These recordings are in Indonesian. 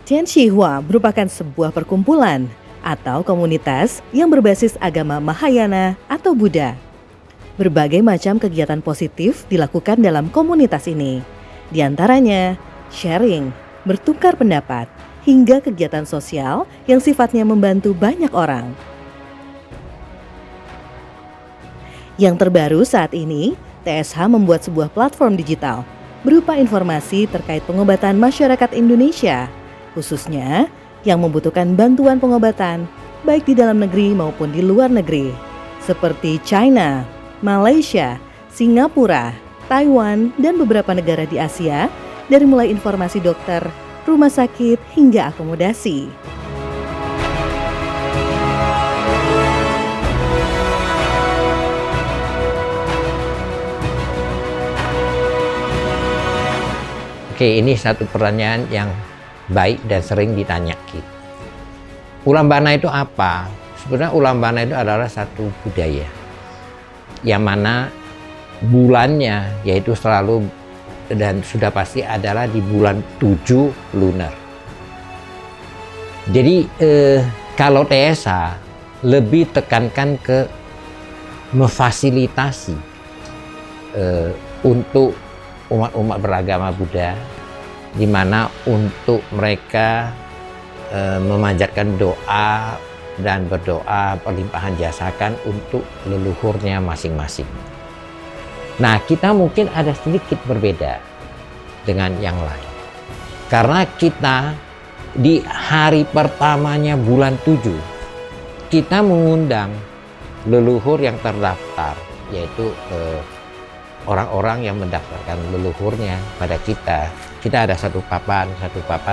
Tian Xihua merupakan sebuah perkumpulan atau komunitas yang berbasis agama Mahayana atau Buddha. Berbagai macam kegiatan positif dilakukan dalam komunitas ini. Di antaranya sharing, bertukar pendapat, hingga kegiatan sosial yang sifatnya membantu banyak orang. Yang terbaru saat ini, TSH membuat sebuah platform digital berupa informasi terkait pengobatan masyarakat Indonesia, khususnya yang membutuhkan bantuan pengobatan baik di dalam negeri maupun di luar negeri, seperti China, Malaysia, Singapura, Taiwan, dan beberapa negara di Asia, dari mulai informasi dokter, rumah sakit, hingga akomodasi. Oke, ini satu pertanyaan yang baik dan sering ditanya kita. Ulambana itu apa? Sebenarnya Ulambana itu adalah satu budaya yang mana bulannya yaitu selalu dan sudah pasti adalah di bulan 7 lunar. Jadi kalau TSA lebih tekankan ke memfasilitasi untuk umat-umat beragama Buddha, di mana untuk mereka memanjatkan doa dan berdoa perlimpahan jasakan untuk leluhurnya masing-masing. Nah, kita mungkin ada sedikit berbeda dengan yang lain. Karena kita di hari pertamanya bulan 7, kita mengundang leluhur yang terdaftar, yaitu orang-orang yang mendaftarkan leluhurnya pada kita. Kita ada satu papan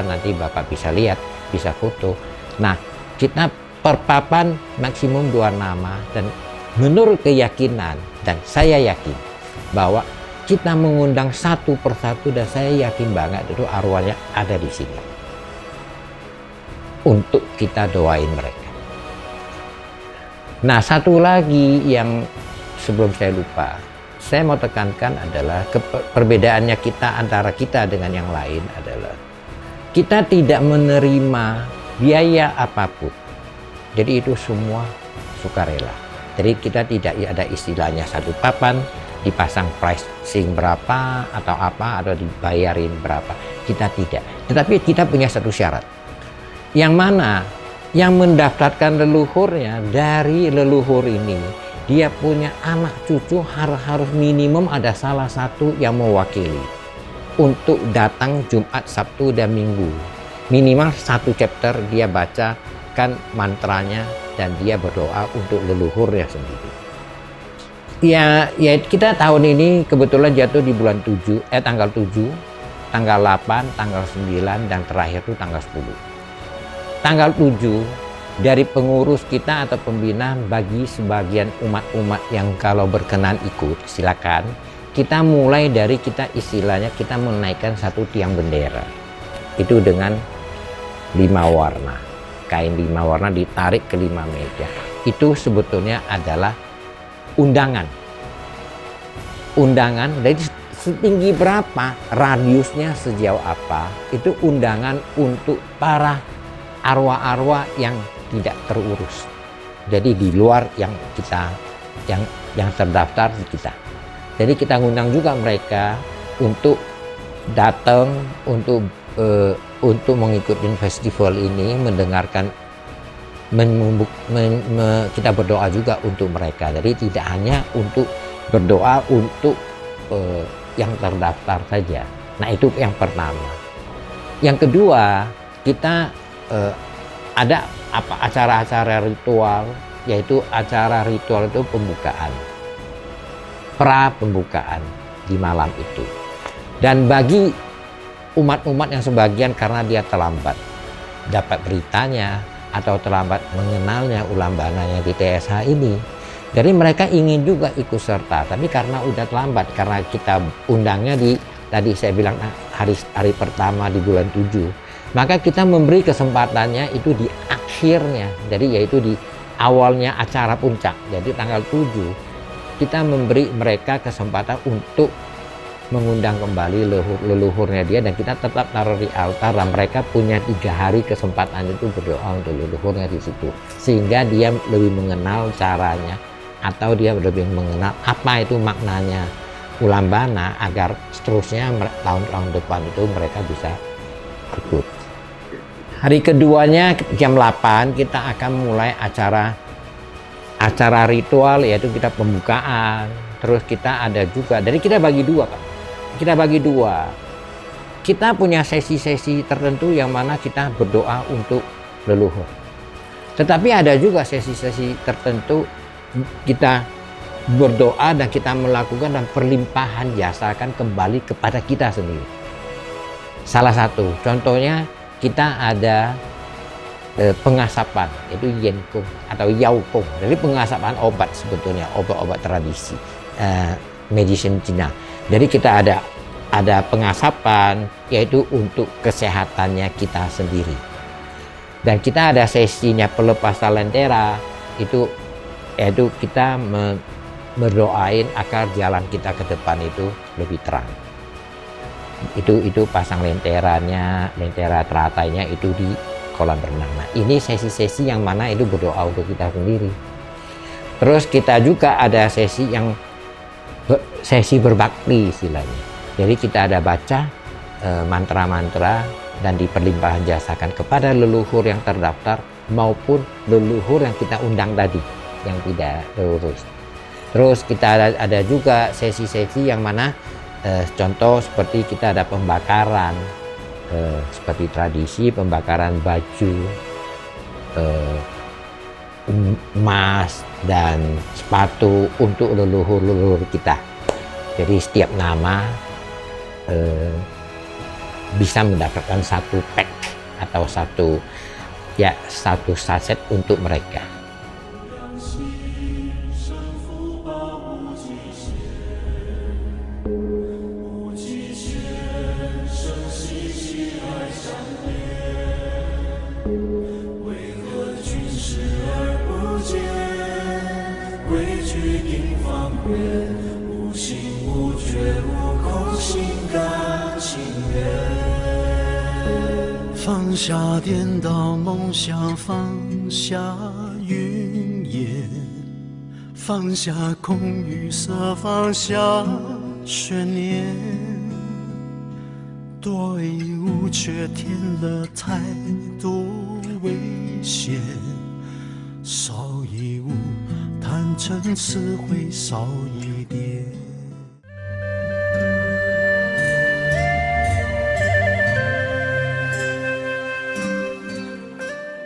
nanti Bapak bisa lihat, bisa foto. Nah, kita per papan maksimum 2 nama, dan menurut keyakinan, dan saya yakin bahwa kita mengundang satu persatu, dan saya yakin banget itu arwahnya ada di sini untuk kita doain mereka. Nah, satu lagi yang sebelum saya lupa, saya mau tekankan adalah perbedaannya kita antara kita dengan yang lain adalah kita tidak menerima biaya apapun. Jadi itu semua sukarela. Jadi kita tidak ada istilahnya satu papan dipasang pricing berapa atau apa atau dibayarin berapa. Kita tidak. Tetapi kita punya satu syarat. Yang mana yang mendaftarkan leluhurnya dari leluhur ini, dia punya anak cucu harus minimum ada salah satu yang mewakili untuk datang Jumat, Sabtu, dan Minggu. Minimal 1 chapter dia bacakan mantranya dan dia berdoa untuk leluhurnya sendiri. Ya kita tahun ini kebetulan jatuh di bulan 7, tanggal 7, tanggal 8, tanggal 9, dan terakhir itu tanggal 10. Tanggal 7 dari pengurus kita atau pembina, bagi sebagian umat-umat yang kalau berkenan ikut, silakan. Kita mulai dari kita istilahnya kita menaikkan satu tiang bendera. Itu dengan 5 warna. Kain 5 warna ditarik ke 5 meja. Itu sebetulnya adalah undangan. Undangan dari setinggi berapa, radiusnya sejauh apa, itu undangan untuk para arwah-arwah yang tidak terurus. Jadi di luar yang kita yang terdaftar di kita. Jadi kita ngundang juga mereka untuk datang untuk mengikuti festival ini, mendengarkan, kita berdoa juga untuk mereka. Jadi tidak hanya untuk berdoa untuk yang terdaftar saja. Nah, itu yang pertama. Yang kedua, kita ada acara-acara ritual, yaitu acara ritual itu pembukaan, pembukaan di malam itu. Dan bagi umat-umat yang sebagian karena dia terlambat dapat beritanya atau terlambat mengenalnya Ulambananya di TSH ini, jadi mereka ingin juga ikut serta, tapi karena udah terlambat, karena kita undangnya di tadi saya bilang hari pertama di bulan 7, maka kita memberi kesempatannya itu di akhirnya, jadi yaitu di awalnya acara puncak. Jadi tanggal 7 kita memberi mereka kesempatan untuk mengundang kembali leluhurnya dia, dan kita tetap taruh di altar, dan mereka punya 3 hari kesempatan itu berdoa untuk leluhurnya di situ, sehingga dia lebih mengenal caranya, atau dia lebih mengenal apa itu maknanya Ulambana, agar seterusnya tahun-tahun depan itu mereka bisa ikut. Hari keduanya jam 8 kita akan mulai acara ritual, yaitu kita pembukaan. Terus kita ada juga, jadi kita bagi dua Pak. Kita punya sesi-sesi tertentu yang mana kita berdoa untuk leluhur. Tetapi ada juga sesi-sesi tertentu kita berdoa dan kita melakukan dan perlimpahan jasakan kembali kepada kita sendiri. Salah satu contohnya kita ada pengasapan, itu Yenkung atau Yaokong. Jadi pengasapan obat, sebetulnya obat-obat tradisi medicine Cina. Jadi kita ada pengasapan, yaitu untuk kesehatannya kita sendiri. Dan kita ada sesinya pelepasan lentera, itu yaitu kita berdoain agar jalan kita ke depan itu lebih terang. Itu pasang lentera teratainya itu di kolam renang. Nah, ini sesi-sesi yang mana itu berdoa untuk kita sendiri. Terus kita juga ada sesi yang sesi berbakti istilahnya. Jadi kita ada baca mantra-mantra dan diperlimpahan jasakan kepada leluhur yang terdaftar maupun leluhur yang kita undang tadi, yang tidak lurus. Terus kita ada juga sesi-sesi yang mana contoh seperti kita ada pembakaran, seperti tradisi pembakaran baju, emas dan sepatu untuk leluhur kita. Jadi setiap nama bisa mendapatkan 1 pack atau satu saset untuk mereka.放下颠倒梦想，放下云烟，放下空与色，放下悬念。多一物却添了太多危险，少一物坦诚词汇少一点。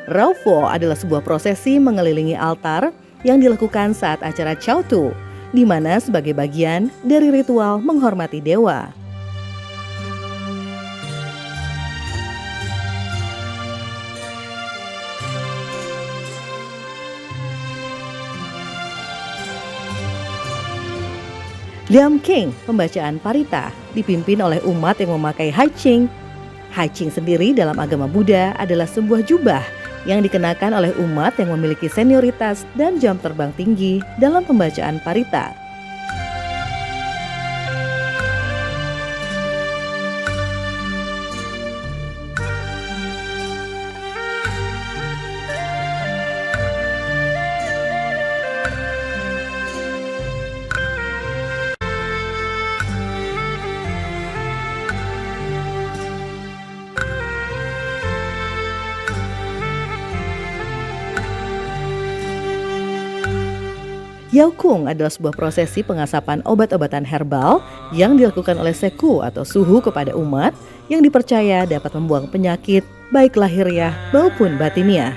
Raufo adalah sebuah prosesi mengelilingi altar yang dilakukan saat acara Chow Tu, di mana sebagai bagian dari ritual menghormati dewa. Liam King, pembacaan parita, dipimpin oleh umat yang memakai haiching. Haiching sendiri dalam agama Buddha adalah sebuah jubah yang dikenakan oleh umat yang memiliki senioritas dan jam terbang tinggi dalam pembacaan parita. Yaokung adalah sebuah prosesi pengasapan obat-obatan herbal yang dilakukan oleh seku atau suhu kepada umat yang dipercaya dapat membuang penyakit baik lahiriah maupun batiniah.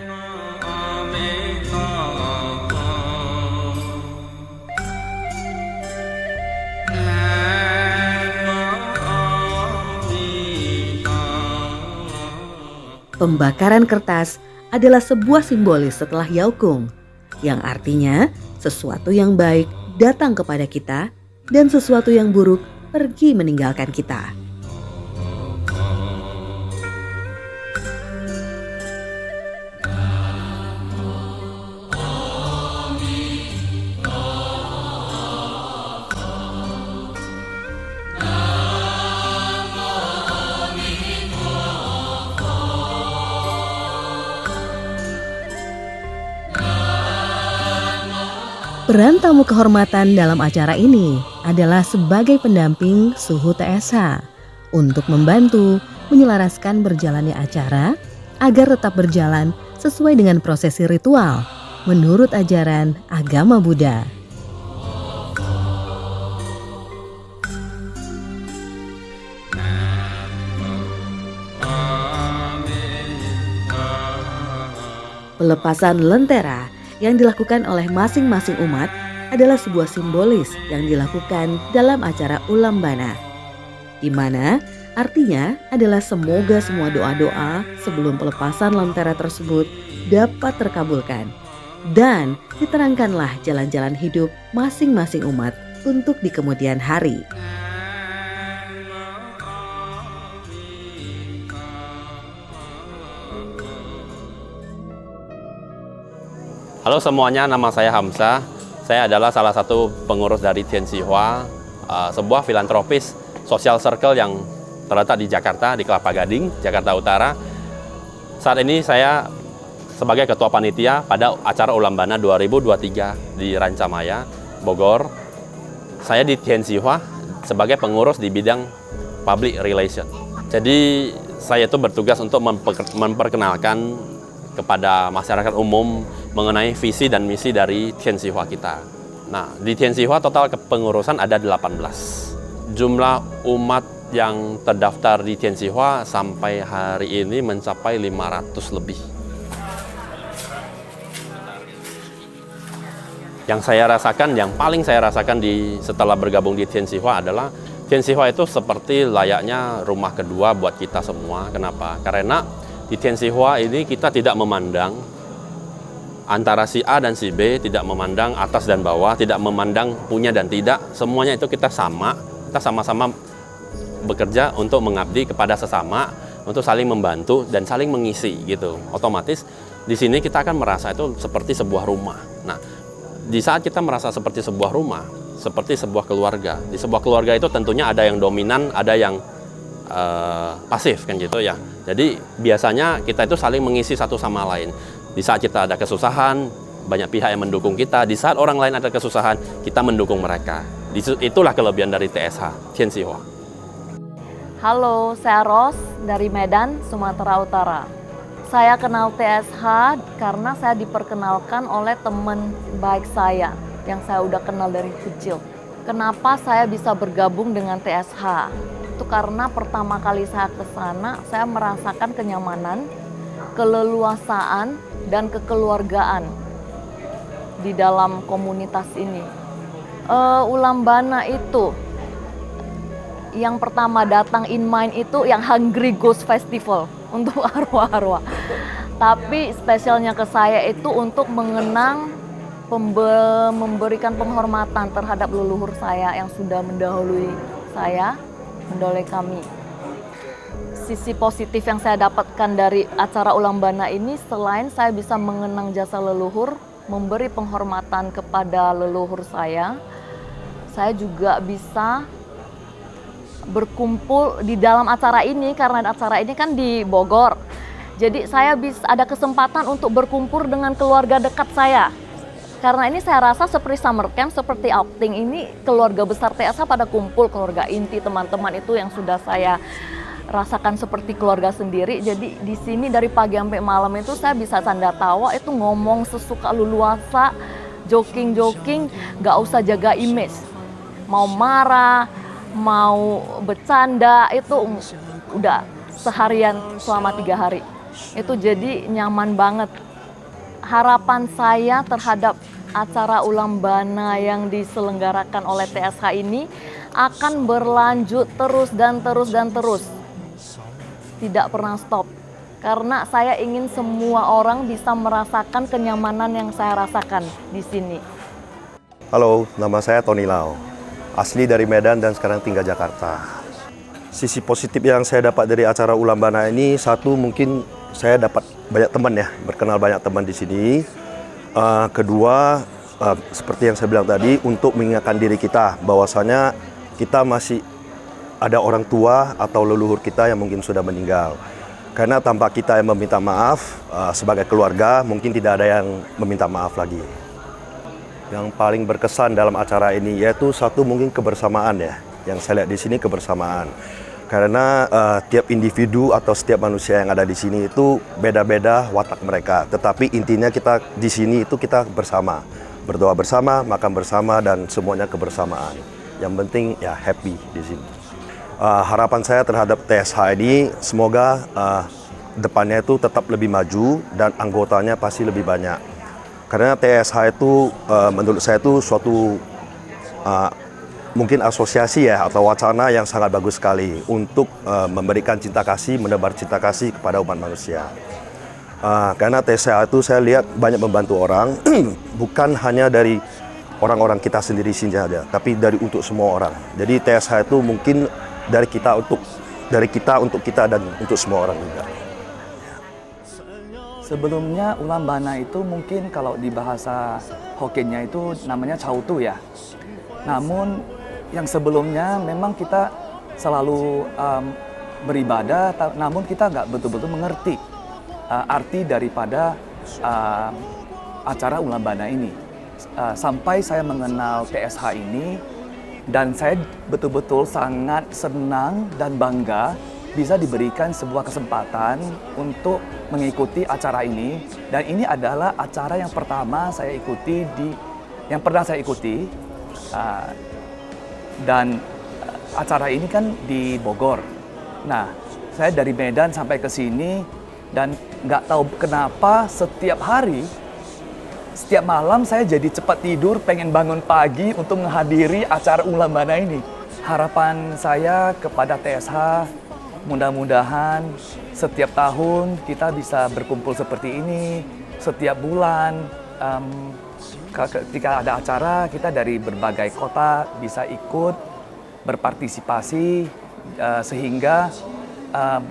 Pembakaran kertas adalah sebuah simbolis setelah Yaokung, yang artinya sesuatu yang baik datang kepada kita dan sesuatu yang buruk pergi meninggalkan kita. Peran tamu kehormatan dalam acara ini adalah sebagai pendamping suhu TSH untuk membantu menyelaraskan berjalannya acara agar tetap berjalan sesuai dengan prosesi ritual menurut ajaran agama Buddha. Pelepasan lentera yang dilakukan oleh masing-masing umat adalah sebuah simbolis yang dilakukan dalam acara Ulambana, di mana artinya adalah semoga semua doa-doa sebelum pelepasan lentera tersebut dapat terkabulkan dan diterangkanlah jalan-jalan hidup masing-masing umat untuk di kemudian hari. Halo semuanya, nama saya Hamzah. Saya adalah salah satu pengurus dari Tien Xihua, sebuah filantropis social circle yang terletak di Jakarta, di Kelapa Gading, Jakarta Utara. Saat ini saya sebagai ketua panitia pada acara Ulambana 2023 di Rancamaya, Bogor. Saya di Tien Xihua sebagai pengurus di bidang public relation. Jadi saya itu bertugas untuk memperkenalkan kepada masyarakat umum mengenai visi dan misi dari Tien Xihua kita. Nah, di Tien Xihua total kepengurusan ada 18. Jumlah umat yang terdaftar di Tien Xihua sampai hari ini mencapai 500 lebih. Yang saya rasakan, yang paling saya rasakan setelah bergabung di Tien Xihua adalah Tien Xihua itu seperti layaknya rumah kedua buat kita semua. Kenapa? Karena di Tien Xihua ini kita tidak memandang antara si A dan si B, tidak memandang atas dan bawah, tidak memandang punya dan tidak, semuanya itu kita sama-sama bekerja untuk mengabdi kepada sesama, untuk saling membantu dan saling mengisi gitu. Otomatis di sini kita akan merasa itu seperti sebuah rumah. Nah, di saat kita merasa seperti sebuah rumah, seperti sebuah keluarga, di sebuah keluarga itu tentunya ada yang dominan, ada yang pasif kan gitu ya. Jadi biasanya kita itu saling mengisi satu sama lain. Di saat kita ada kesusahan, banyak pihak yang mendukung kita. Di saat orang lain ada kesusahan, kita mendukung mereka. Itulah kelebihan dari TSH, Tien Xihua. Halo, saya Ros dari Medan, Sumatera Utara. Saya kenal TSH karena saya diperkenalkan oleh teman baik saya yang saya udah kenal dari kecil. Kenapa saya bisa bergabung dengan TSH? Itu karena pertama kali saya ke sana, saya merasakan kenyamanan, keleluasaan, dan kekeluargaan di dalam komunitas ini. Ulambana itu yang pertama datang in mind itu yang Hungry Ghost Festival untuk arwah-arwah. Tapi spesialnya ke saya itu untuk mengenang, memberikan penghormatan terhadap leluhur saya yang sudah mendahului saya, mendahului kami. Sisi positif yang saya dapatkan dari acara Ulambana ini, selain saya bisa mengenang jasa leluhur, memberi penghormatan kepada leluhur saya juga bisa berkumpul di dalam acara ini, karena acara ini kan di Bogor. Jadi saya bisa ada kesempatan untuk berkumpul dengan keluarga dekat saya. Karena ini saya rasa seperti summer camp, seperti outing ini, keluarga besar TSH pada kumpul, keluarga inti, teman-teman itu yang sudah saya rasakan seperti keluarga sendiri. Jadi di sini dari pagi sampai malam itu saya bisa canda tawa, itu ngomong sesuka leluasa, joking, gak usah jaga image. Mau marah, mau bercanda, itu udah seharian selama 3 hari. Itu jadi nyaman banget. Harapan saya terhadap acara Ulambana yang diselenggarakan oleh TSH ini akan berlanjut terus dan terus. Tidak pernah stop. Karena saya ingin semua orang bisa merasakan kenyamanan yang saya rasakan di sini. Halo, nama saya Tony Lau. Asli dari Medan dan sekarang tinggal Jakarta. Sisi positif yang saya dapat dari acara Ulambana ini, satu mungkin saya dapat banyak teman ya, berkenal banyak teman di sini. Kedua, seperti yang saya bilang tadi, untuk mengingatkan diri kita bahwasanya kita masih ada orang tua atau leluhur kita yang mungkin sudah meninggal. Karena tanpa kita yang meminta maaf, sebagai keluarga mungkin tidak ada yang meminta maaf lagi. yang paling berkesan dalam acara ini, yaitu satu mungkin kebersamaan ya. Yang saya lihat di sini kebersamaan. Karena tiap individu atau setiap manusia yang ada di sini itu beda-beda watak mereka. Tetapi intinya kita di sini itu kita bersama. Berdoa bersama, makan bersama, dan semuanya kebersamaan. Yang penting ya happy di sini. Harapan saya terhadap TSH ini semoga depannya itu tetap lebih maju dan anggotanya pasti lebih banyak. Karena TSH itu menurut saya itu suatu mungkin asosiasi ya atau wacana yang sangat bagus sekali untuk memberikan cinta kasih, menebar cinta kasih kepada umat manusia. Karena TSH itu saya lihat banyak membantu orang, bukan hanya dari orang-orang kita sendiri saja, tapi untuk semua orang. Jadi TSH itu mungkin dari kita untuk kita dan untuk semua orang juga. Sebelumnya Ulambana itu mungkin kalau di bahasa Hokkennya itu namanya Chautu ya. Namun yang sebelumnya memang kita selalu beribadah, namun kita nggak betul-betul mengerti arti daripada acara Ulambana ini. Sampai saya mengenal TSH ini, dan saya betul-betul sangat senang dan bangga bisa diberikan sebuah kesempatan untuk mengikuti acara ini. Dan ini adalah acara yang pertama saya ikuti yang pernah saya ikuti. Dan acara ini kan di Bogor. Nah, saya dari Medan sampai ke sini dan nggak tahu kenapa setiap hari, setiap malam saya jadi cepat tidur, pengen bangun pagi untuk menghadiri acara Ulambana ini. Harapan saya kepada TSH, mudah-mudahan setiap tahun kita bisa berkumpul seperti ini, setiap bulan. Ketika ada acara, kita dari berbagai kota bisa ikut berpartisipasi sehingga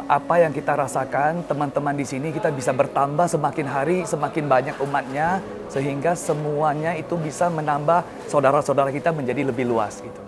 apa yang kita rasakan teman-teman di sini kita bisa bertambah semakin hari semakin banyak umatnya sehingga semuanya itu bisa menambah saudara-saudara kita menjadi lebih luas gitu.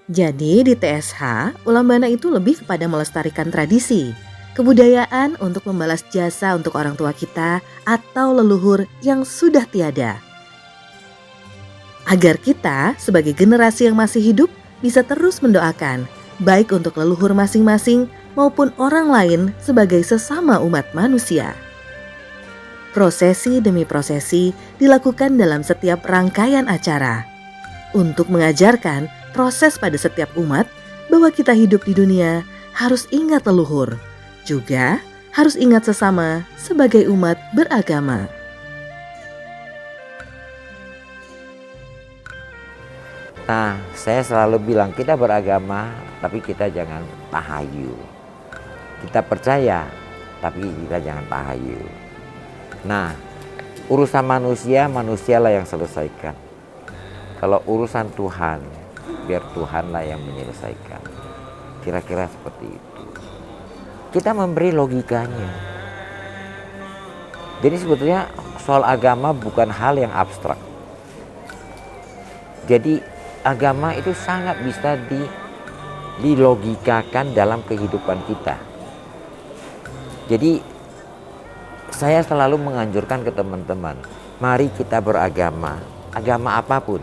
Jadi di TSH, Ulambana itu lebih kepada melestarikan tradisi, kebudayaan untuk membalas jasa untuk orang tua kita atau leluhur yang sudah tiada. Agar kita sebagai generasi yang masih hidup bisa terus mendoakan, baik untuk leluhur masing-masing maupun orang lain sebagai sesama umat manusia. Prosesi demi prosesi dilakukan dalam setiap rangkaian acara untuk mengajarkan proses pada setiap umat bahwa kita hidup di dunia harus ingat leluhur, juga harus ingat sesama sebagai umat beragama. Nah, saya selalu bilang kita beragama, tapi kita jangan tahayu. Kita percaya, tapi kita jangan tahayu. Nah, urusan manusia, manusialah yang selesaikan. Kalau urusan Tuhan, biar Tuhanlah yang menyelesaikan. Kira-kira seperti itu. Kita memberi logikanya. Jadi sebetulnya soal agama bukan hal yang abstrak. Jadi agama itu sangat bisa dilogikakan dalam kehidupan kita. Jadi saya selalu menganjurkan ke teman-teman, mari kita beragama, agama apapun.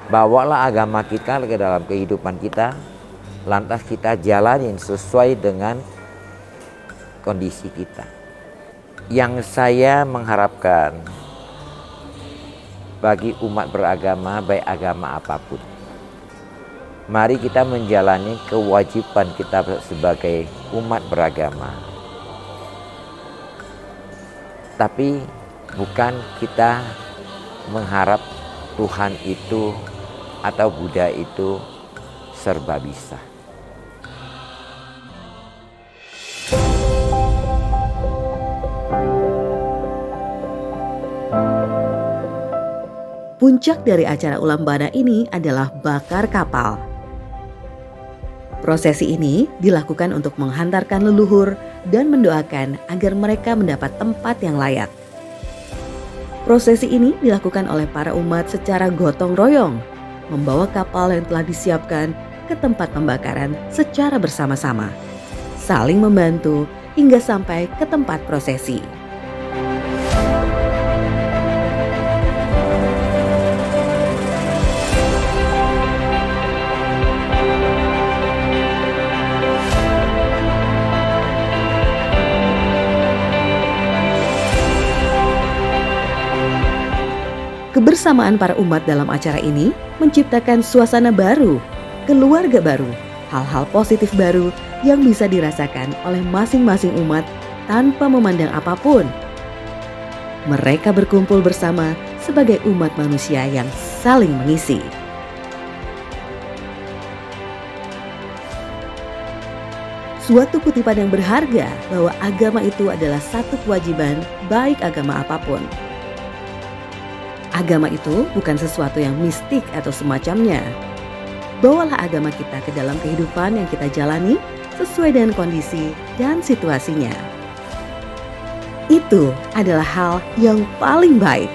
Bawalah agama kita ke dalam kehidupan kita, lantas kita jalanin sesuai dengan kondisi kita. Yang saya mengharapkan bagi umat beragama, baik agama apapun, mari kita menjalani kewajiban kita sebagai umat beragama. Tapi bukan kita mengharap Tuhan itu atau Buddha itu serba bisa. Puncak dari acara Ulambana ini adalah bakar kapal. Prosesi ini dilakukan untuk menghantarkan leluhur dan mendoakan agar mereka mendapat tempat yang layak. Prosesi ini dilakukan oleh para umat secara gotong royong, membawa kapal yang telah disiapkan ke tempat pembakaran secara bersama-sama, saling membantu hingga sampai ke tempat prosesi. Kebersamaan para umat dalam acara ini menciptakan suasana baru, keluarga baru, hal-hal positif baru yang bisa dirasakan oleh masing-masing umat tanpa memandang apapun. Mereka berkumpul bersama sebagai umat manusia yang saling mengisi. Suatu kutipan yang berharga bahwa agama itu adalah satu kewajiban baik agama apapun. Agama itu bukan sesuatu yang mistik atau semacamnya. Bawalah agama kita ke dalam kehidupan yang kita jalani sesuai dengan kondisi dan situasinya. Itu adalah hal yang paling baik.